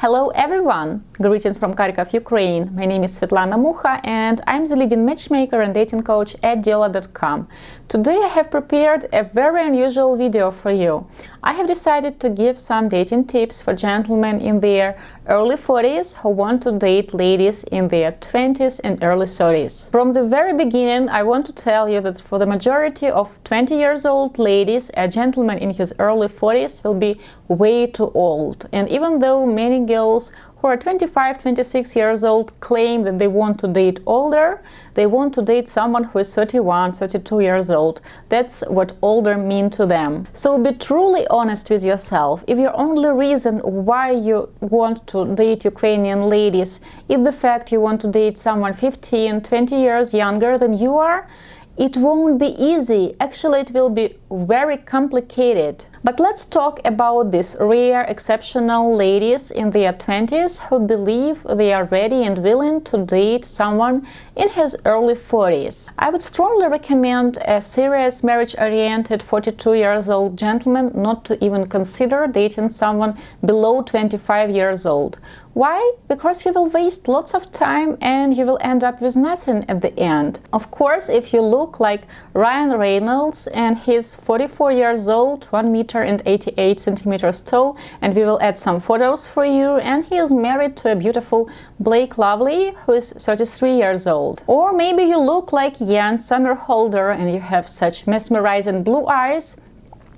Hello everyone! Greetings from Kharkov, Ukraine. My name is Svetlana Mucha and I'm the leading matchmaker and dating coach at Diolli.com. Today I have prepared a very unusual video for you. I have decided to give some dating tips for gentlemen in their early 40s who want to date ladies in their 20s and early 30s. From the very beginning, I want to tell you that for the majority of 20 years old ladies, a gentleman in his early 40s will be way too old. And even though many girls who are 25, 26 years old claim that they want to date older, they want to date someone who is 31, 32 years old. That's what older mean to them. So be truly honest with yourself. If your only reason why you want to date Ukrainian ladies is the fact you want to date someone 15, 20 years younger than you are, it won't be easy. Actually, it will be very complicated. But let's talk about these rare, exceptional ladies in their 20s who believe they are ready and willing to date someone in his early 40s. I would strongly recommend a serious marriage-oriented 42 years old gentleman not to even consider dating someone below 25 years old. Why? Because you will waste lots of time and you will end up with nothing at the end. Of course, if you look like Ryan Reynolds and he's 44 years old, 1 meter and 88 centimeters tall, and we will add some photos for you, and he is married to a beautiful Blake Lively who is 33 years old. Or maybe you look like Jan Somerhalder and you have such mesmerizing blue eyes.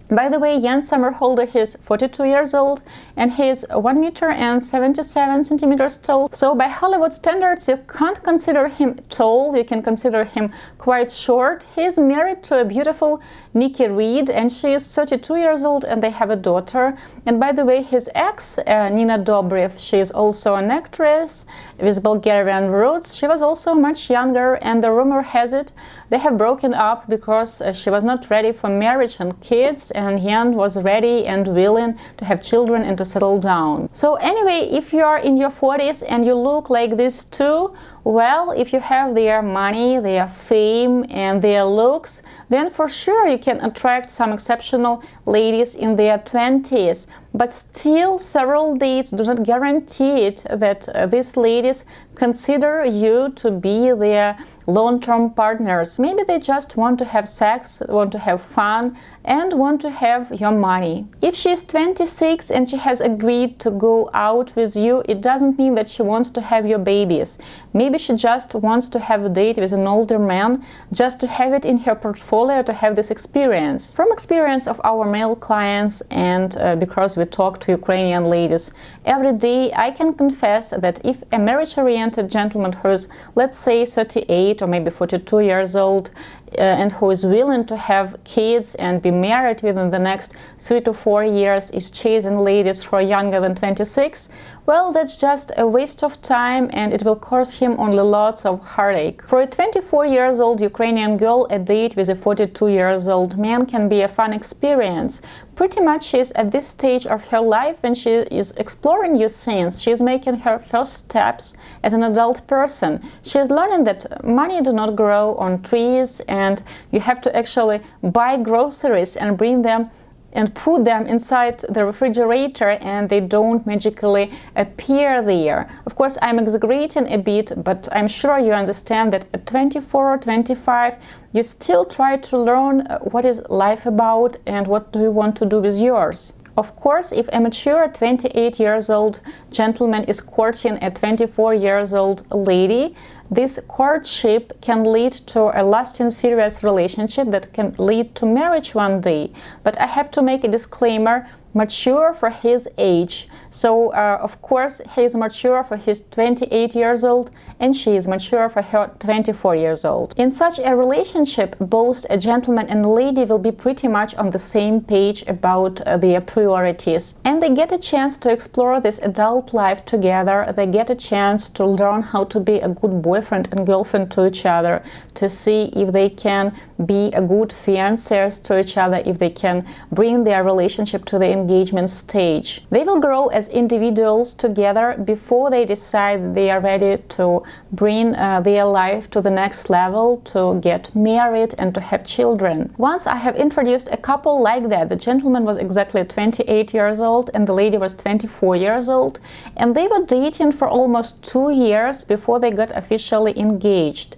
By the way, Jan Somerhalder is 42 years old and he is 1 meter and 77 centimeters tall. So by Hollywood standards, you can't consider him tall, you can consider him quite short. He is married to a beautiful Nikki Reed and she is 32 years old and they have a daughter. And by the way, his ex, Nina Dobrev, she is also an actress with Bulgarian roots. She was also much younger and the rumor has it they have broken up because she was not ready for marriage and kids, and Jan was ready and willing to have children and to settle down. So anyway, if you are in your 40s and you look like these two, well, if you have their money, their fame and their looks, then for sure you can attract some exceptional ladies in their 20s. But still, several dates do not guarantee it that these ladies consider you to be their long-term partners. Maybe they just want to have sex, want to have fun, and want to have your money. If she is 26 and she has agreed to go out with you, it doesn't mean that she wants to have your babies. Maybe she just wants to have a date with an older man, just to have it in her portfolio, to have this experience. From experience of our male clients and because we talk to Ukrainian ladies every day, I can confess that if a marriage-oriented gentleman who is, let's say, 38 or maybe 42 years old and who is willing to have kids and be married within the next 3 to 4 years is chasing ladies who are younger than 26, well, that's just a waste of time and it will cause him only lots of heartache. For a 24 years old Ukrainian girl, a date with a 42 years old man can be a fun experience. Pretty much she is at this stage of her life and she is exploring new things. She is making her first steps as an adult person. She is learning that money do not grow on trees and you have to actually buy groceries and bring them and put them inside the refrigerator and they don't magically appear there. Of course, I'm exaggerating a bit, but I'm sure you understand that at 24 or 25, you still try to learn what is life about and what do you want to do with yours. Of course, if a mature 28 years old gentleman is courting a 24 years old lady, this courtship can lead to a lasting serious relationship that can lead to marriage one day. But I have to make a disclaimer, mature for his age. So, of course, he is mature for his 28 years old and she is mature for her 24 years old. In such a relationship, both a gentleman and a lady will be pretty much on the same page about their priorities. And they get a chance to explore this adult life together. They get a chance to learn how to be a good boyfriend and girlfriend to each other, to see if they can be a good fiancés to each other, if they can bring their relationship to the engagement stage. They will grow as individuals together before they decide they are ready to bring their life to the next level, to get married and to have children. Once I have introduced a couple like that. The gentleman was exactly 28 years old and the lady was 24 years old, and they were dating for almost 2 years before they got officially engaged.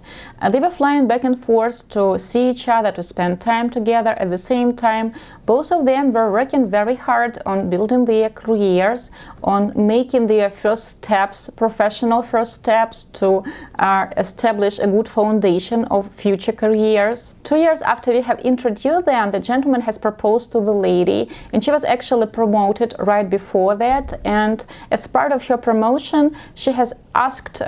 They were flying back and forth to see each other, to spend time together. At the same time, both of them were working very hard on building their careers, on making their first steps, professional first steps, to establish a good foundation of future careers. 2 years after we have introduced them, the gentleman has proposed to the lady, and she was actually promoted right before that. And as part of her promotion, she has asked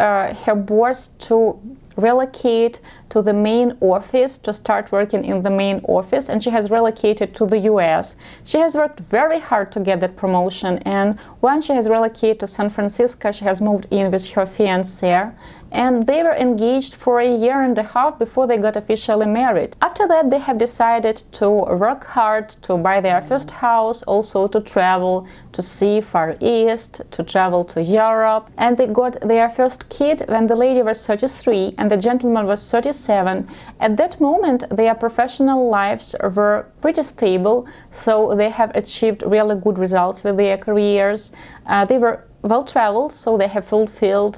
her boss to relocate to the main office, to start working in the main office, and she has relocated to the US. She has worked very hard to get that promotion, and when she has relocated to San Francisco, she has moved in with her fiancé, and they were engaged for a year and a half before they got officially married. After that, they have decided to work hard to buy their first house, also to travel, to see Far East, to travel to Europe, and they got their first kid when the lady was 33 and the gentleman was 37. At that moment, their professional lives were pretty stable, so they have achieved really good results with their careers. They were well-traveled, so they have fulfilled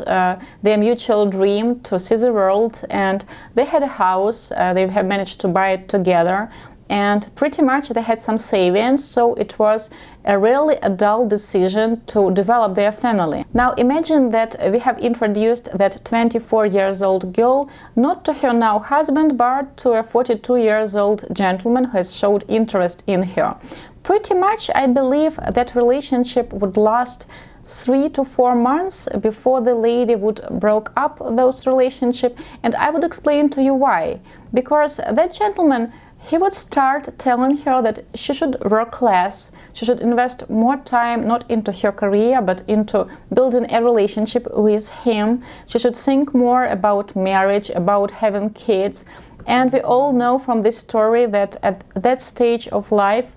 their mutual dream to see the world, and they had a house. They have managed to buy it together, and pretty much they had some savings, so it was a really adult decision to develop their family. Now imagine that we have introduced that 24 years old girl not to her now husband, but to a 42 years old gentleman who has showed interest in her. Pretty much I believe that relationship would last 3 to 4 months before the lady would break up those relationship, and I would explain to you why. Because that gentleman, he would start telling her that she should work less, she should invest more time not into her career but into building a relationship with him. She should think more about marriage, about having kids. And we all know from this story that at that stage of life,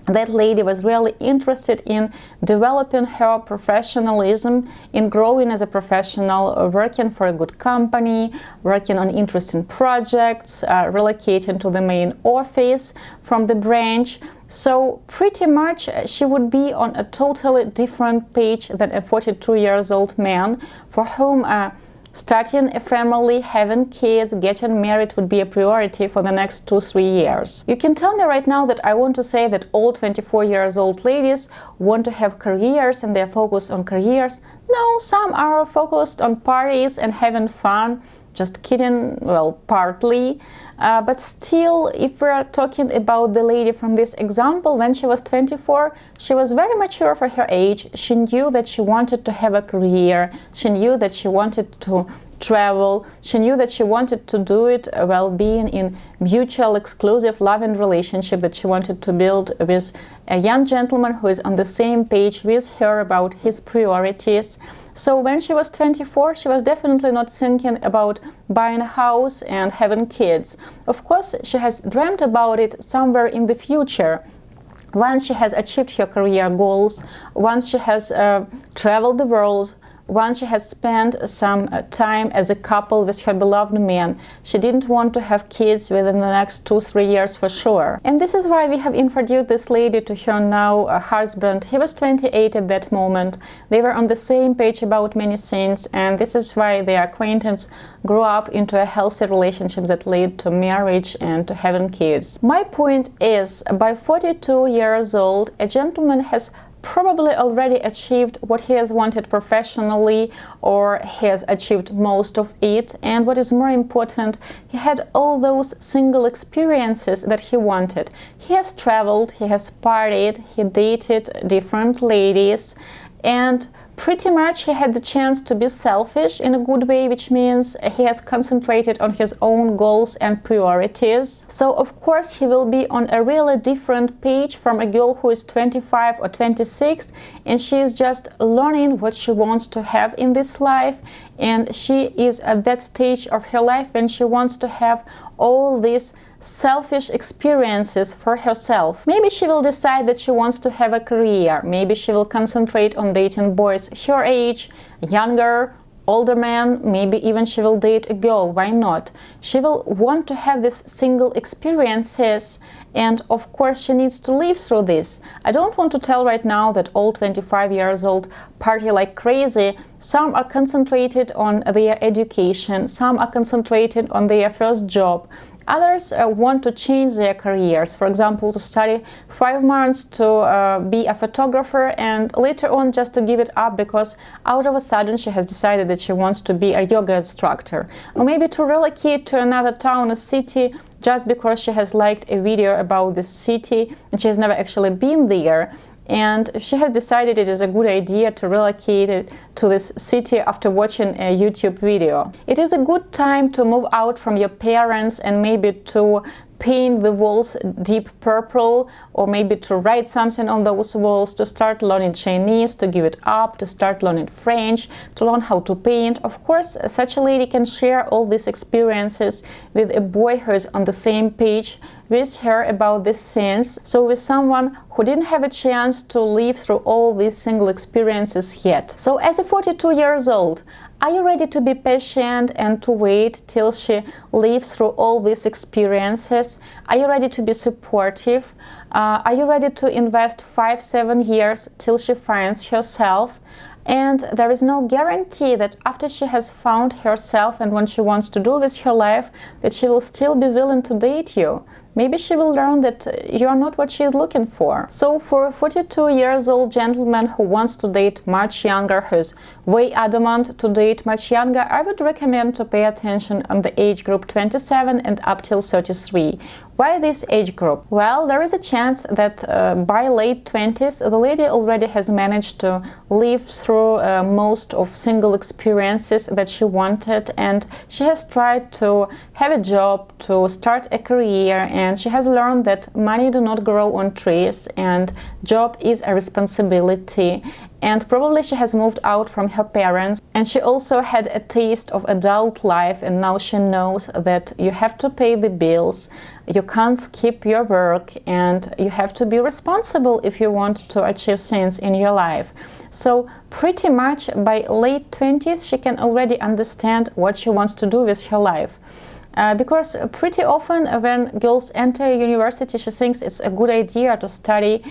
that lady was really interested in developing her professionalism, in growing as a professional, working for a good company, working on interesting projects, relocating to the main office from the branch. So pretty much she would be on a totally different page than a 42 years old man for whom starting a family, having kids, getting married would be a priority for the next 2-3 years. You can tell me right now that I want to say that all 24 years old ladies want to have careers and they're focused on careers. No, some are focused on parties and having fun. Just kidding, well, partly. But still, if we're talking about the lady from this example, when she was 24, she was very mature for her age. She knew that she wanted to have a career. She knew that she wanted to travel. She knew that she wanted to do it while being in mutual, exclusive, loving relationship that she wanted to build with a young gentleman who is on the same page with her about his priorities. So when she was 24, she was definitely not thinking about buying a house and having kids. Of course, she has dreamt about it somewhere in the future. Once she has achieved her career goals, once she has traveled the world, once she has spent some time as a couple with her beloved man, she didn't want to have kids within the next 2-3 years for sure. And this is why we have introduced this lady to her now husband. He was 28 at that moment. They were on the same page about many things, and this is why their acquaintance grew up into a healthy relationship that led to marriage and to having kids. My point is, by 42 years old, a gentleman has probably already achieved what he has wanted professionally, or he has achieved most of it, and what is more important, he had all those single experiences that he wanted. He has traveled, he has partied, he dated different ladies, and pretty much he had the chance to be selfish in a good way, which means he has concentrated on his own goals and priorities. So of course he will be on a really different page from a girl who is 25 or 26 and she is just learning what she wants to have in this life, and she is at that stage of her life when she wants to have all these selfish experiences for herself. Maybe she will decide that she wants to have a career. Maybe she will concentrate on dating boys her age, younger, older man. Maybe even she will date a girl. Why not? She will want to have these single experiences, and of course she needs to live through this. I don't want to tell right now that all 25 years old party like crazy. Some are concentrated on their education, some are concentrated on their first job. Others want to change their careers, for example, to study 5 months to be a photographer and later on just to give it up because out of a sudden she has decided that she wants to be a yoga instructor. Or maybe to relocate to another town or city just because she has liked a video about this city and she has never actually been there. And she has decided it is a good idea to relocate it to this city after watching a YouTube video. It is a good time to move out from your parents and maybe to paint the walls deep purple, or maybe to write something on those walls, to start learning Chinese, to give it up, to start learning French, to learn how to paint. Of course, such a lady can share all these experiences with a boy who is on the same page with her about these things, so with someone who didn't have a chance to live through all these single experiences yet. So as a 42 years old, are you ready to be patient and to wait till she lives through all these experiences? Are you ready to be supportive? Are you ready to invest 5-7 years till she finds herself? And there is no guarantee that after she has found herself and what she wants to do with her life, that she will still be willing to date you. Maybe she will learn that you are not what she is looking for. So for a 42 years old gentleman who wants to date much younger, who is way adamant to date much younger, I would recommend to pay attention on the age group 27 and up till 33. Why this age group? Well, there is a chance that by late 20s the lady already has managed to live through most of single experiences that she wanted, and she has tried to have a job, to start a career, and she has learned that money do not grow on trees and job is a responsibility. And probably she has moved out from her parents, and she also had a taste of adult life, and now she knows that you have to pay the bills, you can't skip your work, and you have to be responsible if you want to achieve things in your life. So pretty much by late 20s she can already understand what she wants to do with her life. Because pretty often when girls enter university, she thinks it's a good idea to study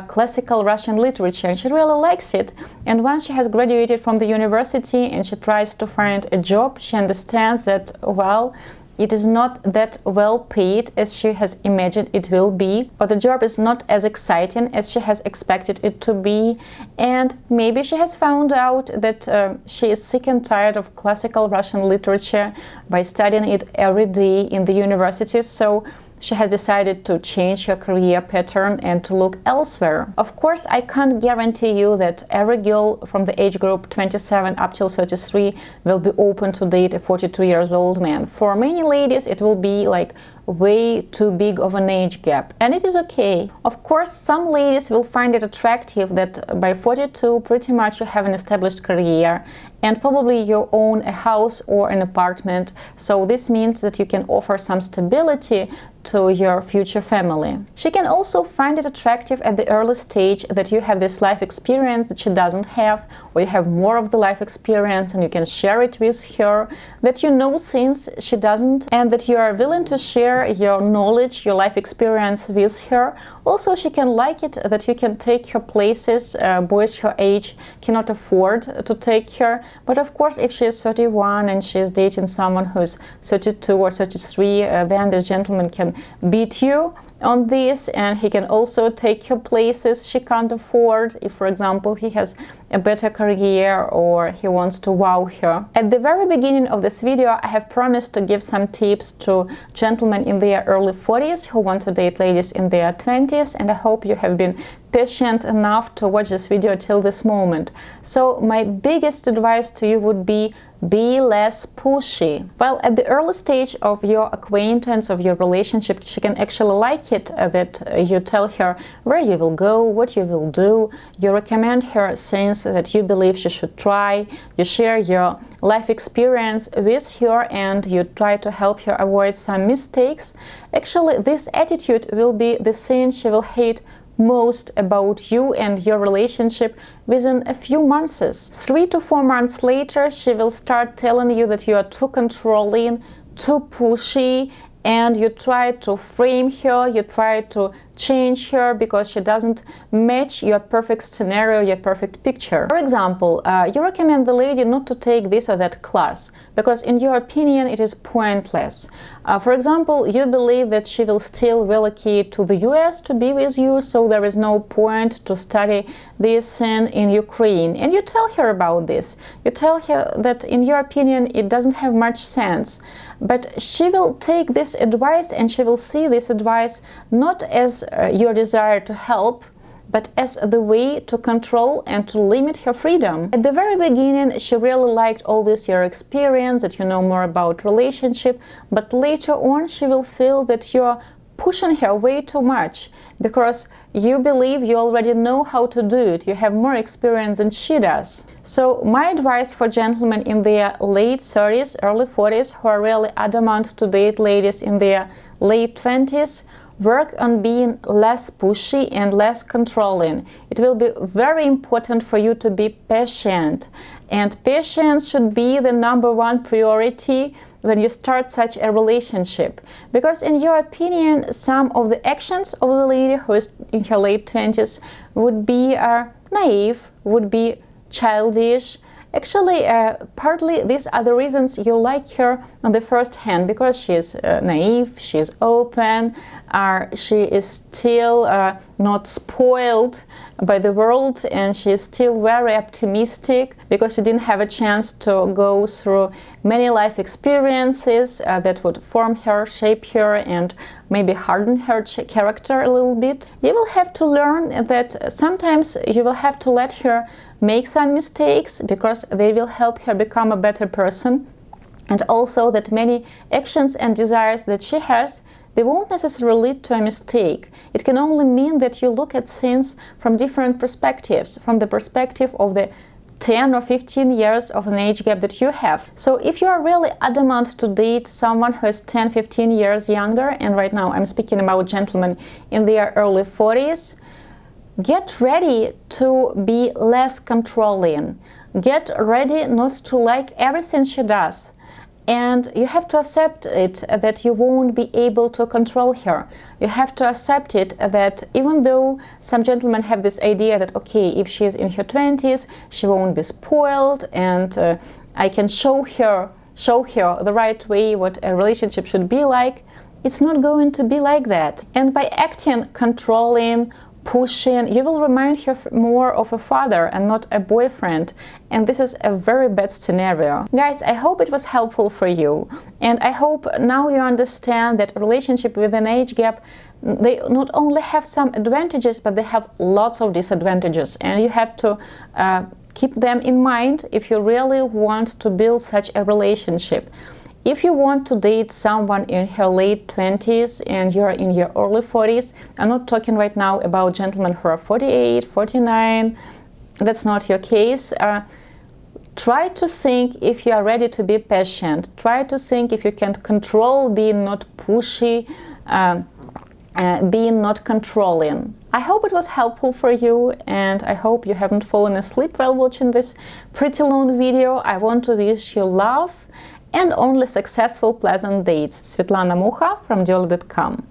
classical Russian literature, and she really likes it. And once she has graduated from the university and she tries to find a job, she understands that, well, it is not that well paid as she has imagined it will be, or the job is not as exciting as she has expected it to be, and maybe she has found out that she is sick and tired of classical Russian literature by studying it every day in the university, so she has decided to change her career pattern and to look elsewhere. Of course, I can't guarantee you that every girl from the age group 27 up till 33 will be open to date a 42 years old man. For many ladies, it will be like way too big of an age gap, and it is okay. Of course, some ladies will find it attractive that by 42 pretty much you have an established career and probably you own a house or an apartment, so this means that you can offer some stability to your future family. She can also find it attractive at the early stage that you have this life experience that she doesn't have, or you have more of the life experience and you can share it with her, that you know things she doesn't, and that you are willing to share your knowledge, your life experience with her. Also, she can like it that you can take her places boys her age cannot afford to take her. But of course, if she is 31 and she is dating someone who is 32 or 33, then this gentleman can beat you on this, and he can also take her places she can't afford if, for example, he has a better career or he wants to wow her. At the very beginning of this video, I have promised to give some tips to gentlemen in their early 40s who want to date ladies in their 20s, and I hope you have been patient enough to watch this video till this moment. So my biggest advice to you would be, be less pushy. Well, at the early stage of your acquaintance, of your relationship, she can actually like it that you tell her where you will go, what you will do. You recommend her things that you believe she should try. You share your life experience with her and you try to help her avoid some mistakes. Actually, this attitude will be the thing she will hate most about you and your relationship within a few months. 3 to 4 months later, she will start telling you that you are too controlling, too pushy, and you try to frame her, you try to change her because she doesn't match your perfect scenario, your perfect picture. For example, you recommend the lady not to take this or that class because in your opinion it is pointless. For example, you believe that she will still relocate to the US to be with you, so there is no point to study this in Ukraine. And you tell her about this. You tell her that in your opinion it doesn't have much sense. But she will take this advice and she will see this advice not as your desire to help, but as the way to control and to limit her freedom. At the very beginning, she really liked all this your experience, that you know more about relationship, but later on she will feel that you're pushing her way too much because you believe you already know how to do it, you have more experience than she does. So my advice for gentlemen in their late 30s, early 40s who are really adamant to date ladies in their late 20s, work on being less pushy and less controlling. It will be very important for you to be patient, and patience should be the #1 priority when you start such a relationship, because in your opinion some of the actions of the lady who is in her late 20s would be naive, would be childish. Actually, partly these are the reasons you like her on the first hand, because she is naive, she is open, she is still not spoiled by the world, and she is still very optimistic because she didn't have a chance to go through many life experiences that would form her, shape her, and maybe harden her character a little bit. You will have to learn that sometimes you will have to let her make some mistakes because they will help her become a better person, and also that many actions and desires that she has, they won't necessarily lead to a mistake. It can only mean that you look at things from different perspectives, from the perspective of the 10 or 15 years of an age gap that you have. So if you are really adamant to date someone who is 10-15 years younger, and right now I'm speaking about gentlemen in their early 40s, get ready to be less controlling. Get ready not to like everything she does. And you have to accept it that you won't be able to control her. You have to accept it that even though some gentlemen have this idea that, okay, if she's in her 20s, she won't be spoiled, and I can show her the right way what a relationship should be like, it's not going to be like that. And by acting controlling, pushing, you will remind her more of a father and not a boyfriend, and this is a very bad scenario. Guys, I hope it was helpful for you, and I hope now you understand that a relationship with an age gap, they not only have some advantages, but they have lots of disadvantages, and you have to keep them in mind if you really want to build such a relationship. If you want to date someone in her late 20s and you're in your early 40s, I'm not talking right now about gentlemen who are 48, 49, that's not your case. Try to think if you are ready to be patient. Try to think if you can control being not pushy, being not controlling. I hope it was helpful for you, and I hope you haven't fallen asleep while watching this pretty long video. I want to wish you love and only successful, pleasant dates. Svetlana Mukha from Diolli.com.